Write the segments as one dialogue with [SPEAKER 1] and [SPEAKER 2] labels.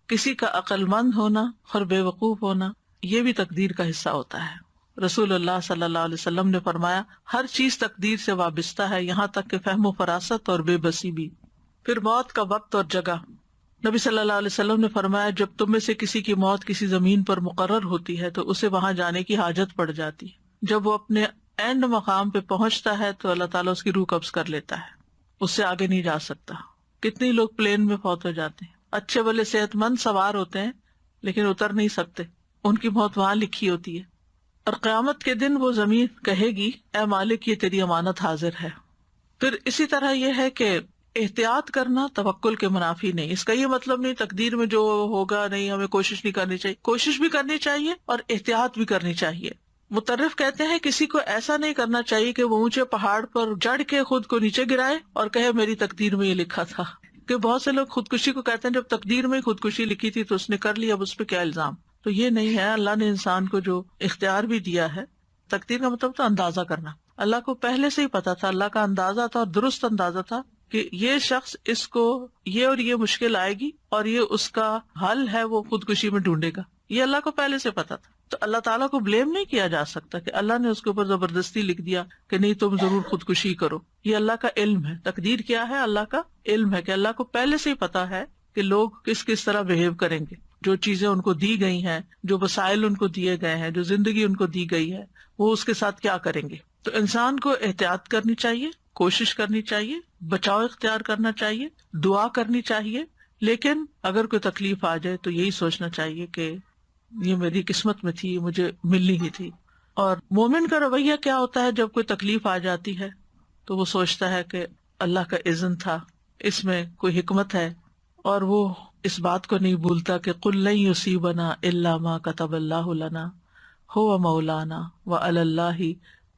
[SPEAKER 1] کسی کا عقل مند ہونا اور بے وقوف ہونا یہ بھی تقدیر کا حصہ ہوتا ہے۔ رسول اللہ صلی اللہ علیہ وسلم نے فرمایا ہر چیز تقدیر سے وابستہ ہے، یہاں تک کہ فہم و فراست اور بے بسی بھی۔ پھر موت کا وقت اور جگہ، نبی صلی اللہ علیہ وسلم نے فرمایا جب تم میں سے کسی کی موت کسی زمین پر مقرر ہوتی ہے تو اسے وہاں جانے کی حاجت پڑ جاتی ہے، جب وہ اپنے اینڈ مقام پہ پہنچتا ہے تو اللہ تعالیٰ اس کی روح قبض کر لیتا ہے، اس سے آگے نہیں جا سکتا۔ کتنے لوگ پلین میں فوت ہو جاتے ہیں، اچھے بھلے صحت مند سوار ہوتے ہیں لیکن اتر نہیں سکتے، ان کی موت وہاں لکھی ہوتی ہے۔ اور قیامت کے دن وہ زمین کہے گی اے مالک یہ تیری امانت حاضر ہے۔ پھر اسی طرح یہ ہے کہ احتیاط کرنا توکل کے منافی نہیں۔ اس کا یہ مطلب نہیں تقدیر میں جو ہوگا نہیں ہمیں کوشش نہیں کرنی چاہیے، کوشش بھی کرنی چاہیے اور احتیاط بھی کرنی چاہیے۔ مترف کہتے ہیں کسی کو ایسا نہیں کرنا چاہیے کہ وہ اونچے پہاڑ پر چڑھ کے خود کو نیچے گرائے اور کہے میری تقدیر میں یہ لکھا تھا، کہ بہت سے لوگ خودکشی کو کہتے ہیں جب تقدیر میں خودکشی لکھی تھی تو اس نے کر لی، اب اس پہ کیا الزام۔ تو یہ نہیں ہے، اللہ نے انسان کو جو اختیار بھی دیا ہے، تقدیر کا مطلب تو اندازہ کرنا، اللہ کو پہلے سے ہی پتا تھا، اللہ کا اندازہ تھا اور درست اندازہ تھا کہ یہ شخص اس کو یہ اور یہ مشکل آئے گی اور یہ اس کا حل ہے وہ خودکشی میں ڈھونڈے گا، یہ اللہ کو پہلے سے پتا تھا۔ تو اللہ تعالیٰ کو بلیم نہیں کیا جا سکتا کہ اللہ نے اس کے اوپر زبردستی لکھ دیا کہ نہیں تم ضرور خودکشی کرو، یہ اللہ کا علم ہے۔ تقدیر کیا ہے؟ اللہ کا علم ہے کہ اللہ کو پہلے سے ہی پتا ہے کہ لوگ کس کس طرح بہیو کریں گے، جو چیزیں ان کو دی گئی ہیں، جو وسائل ان کو دیے گئے ہیں، جو زندگی ان کو دی گئی ہے، وہ اس کے ساتھ کیا کریں گے۔ تو انسان کو احتیاط کرنی چاہیے، کوشش کرنی چاہیے، بچاؤ اختیار کرنا چاہیے، دعا کرنی چاہیے، لیکن اگر کوئی تکلیف آ جائے تو یہی سوچنا چاہیے کہ یہ میری قسمت میں تھی، مجھے ملنی ہی تھی۔ اور مومن کا رویہ کیا ہوتا ہے جب کوئی تکلیف آ جاتی ہے تو وہ سوچتا ہے کہ اللہ کا اذن تھا، اس میں کوئی حکمت ہے، اور وہ اس بات کو نہیں بھولتا کہ قل لن یصیبنا الا ما کتب اللہ لنا هو مولانا وعلی اللہ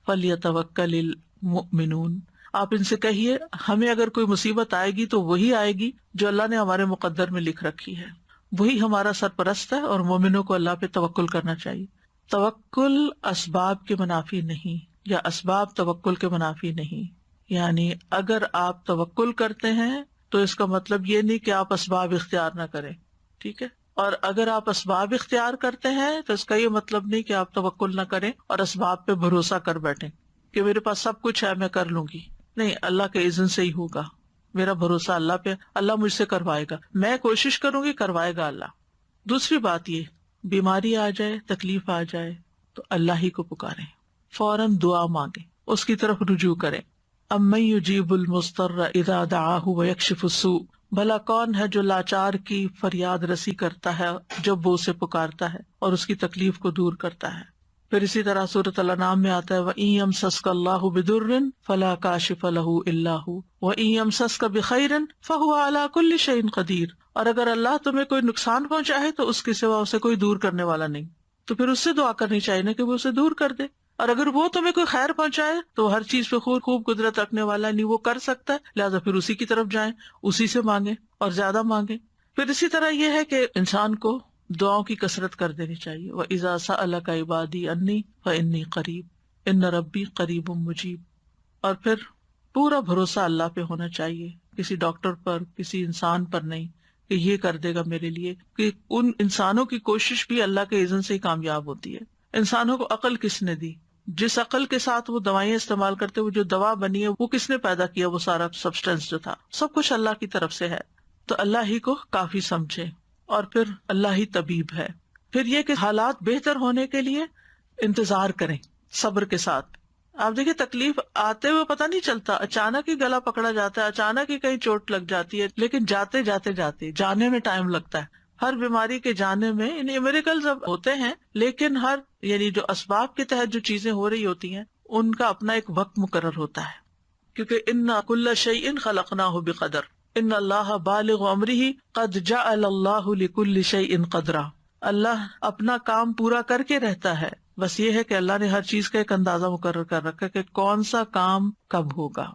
[SPEAKER 1] فلیتوکل المؤمنون۔ آپ ان سے کہیے ہمیں اگر کوئی مصیبت آئے گی تو وہی آئے گی جو اللہ نے ہمارے مقدر میں لکھ رکھی ہے، وہی ہمارا سرپرست ہے، اور مومنوں کو اللہ پہ توکل کرنا چاہیے۔ توکل اسباب کے منافی نہیں، یا اسباب توکل کے منافی نہیں۔ یعنی اگر آپ توکل کرتے ہیں تو اس کا مطلب یہ نہیں کہ آپ اسباب اختیار نہ کریں، ٹھیک ہے؟ اور اگر آپ اسباب اختیار کرتے ہیں تو اس کا یہ مطلب نہیں کہ آپ توکل نہ کریں اور اسباب پہ بھروسہ کر بیٹھیں کہ میرے پاس سب کچھ ہے میں کر لوں گی۔ نہیں، اللہ کے اذن سے ہی ہوگا، میرا بھروسہ اللہ پہ، اللہ مجھ سے کروائے گا، میں کوشش کروں گی، کروائے گا اللہ۔ دوسری بات یہ، بیماری آ جائے، تکلیف آ جائے تو اللہ ہی کو پکاریں، فوراً دعا مانگیں، اس کی طرف رجوع کریں۔ امن یجیب المضطر اذا دعاہ ویکشف السوء، بھلا کون ہے جو لاچار کی فریاد رسی کرتا ہے جب وہ اسے پکارتا ہے اور اس کی تکلیف کو دور کرتا ہے۔ پھر اسی طرح سورۃ الانعام میں آتا ہے وَإِن يَمْسَسْكَ اللَّهُ بِضُرٍّ فَلَا كَاشِفَ لَهُ إِلَّا هُوَ وَإِن يَمْسَسْكَ بِخَيْرٍ فَهُوَ عَلَى كُلِّ شَيْءٍ قَدِيرٌ، اور اگر اللہ تمہیں کوئی نقصان پہنچائے تو اس کے سوا اسے کوئی دور کرنے والا نہیں، تو پھر اس سے دعا کرنی چاہیے نا کہ وہ اسے دور کر دے۔ اور اگر وہ تمہیں کوئی خیر پہنچائے تو ہر چیز پہ خوب قدرت رکھنے والا نہیں، وہ کر سکتا ہے، لہٰذا پھر اسی کی طرف جائیں، اسی سے مانگیں اور زیادہ مانگیں۔ پھر اسی طرح یہ ہے کہ انسان کو دعاؤں کی کثرت کر دینی چاہیے۔ وَإِذَا سَأَلَكَ عِبَادِي عَنِّي فَإِنِّي قَرِيبٌ إِنَّ رَبِّي قَرِيبٌ مُجِيبٌ۔ اور پھر پورا بھروسہ اللہ پہ ہونا چاہیے، کسی ڈاکٹر پر، کسی انسان پر نہیں کہ یہ کر دے گا میرے لیے، کہ ان انسانوں کی کوشش بھی اللہ کے اذن سے ہی کامیاب ہوتی ہے۔ انسانوں کو عقل کس نے دی؟ جس عقل کے ساتھ وہ دوائیں استعمال کرتے، وہ جو دوا بنی ہے وہ کس نے پیدا کیا؟ وہ سارا سبسٹینس جو تھا، سب کچھ اللہ کی طرف سے ہے۔ تو اللہ ہی کو کافی سمجھے، اور پھر اللہ ہی طبیب ہے۔ پھر یہ کہ حالات بہتر ہونے کے لیے انتظار کریں صبر کے ساتھ۔ آپ دیکھیں تکلیف آتے ہوئے پتہ نہیں چلتا، اچانک ہی گلا پکڑا جاتا ہے، اچانک ہی کہیں چوٹ لگ جاتی ہے، لیکن جاتے جانے میں ٹائم لگتا ہے۔ ہر بیماری کے جانے میں یعنی میریکلز اب ہوتے ہیں، لیکن ہر یعنی جو اسباب کے تحت جو چیزیں ہو رہی ہوتی ہیں ان کا اپنا ایک وقت مقرر ہوتا ہے، کیونکہ ان کل شیء خلقناہ بقدر، ان اللہ بالغ امرہ قد جعل اللہ لکل شیء قدرا۔ اللہ اپنا کام پورا کر کے رہتا ہے، بس یہ ہے کہ اللہ نے ہر چیز کا ایک اندازہ مقرر کر رکھا ہے کہ کون سا کام کب ہوگا۔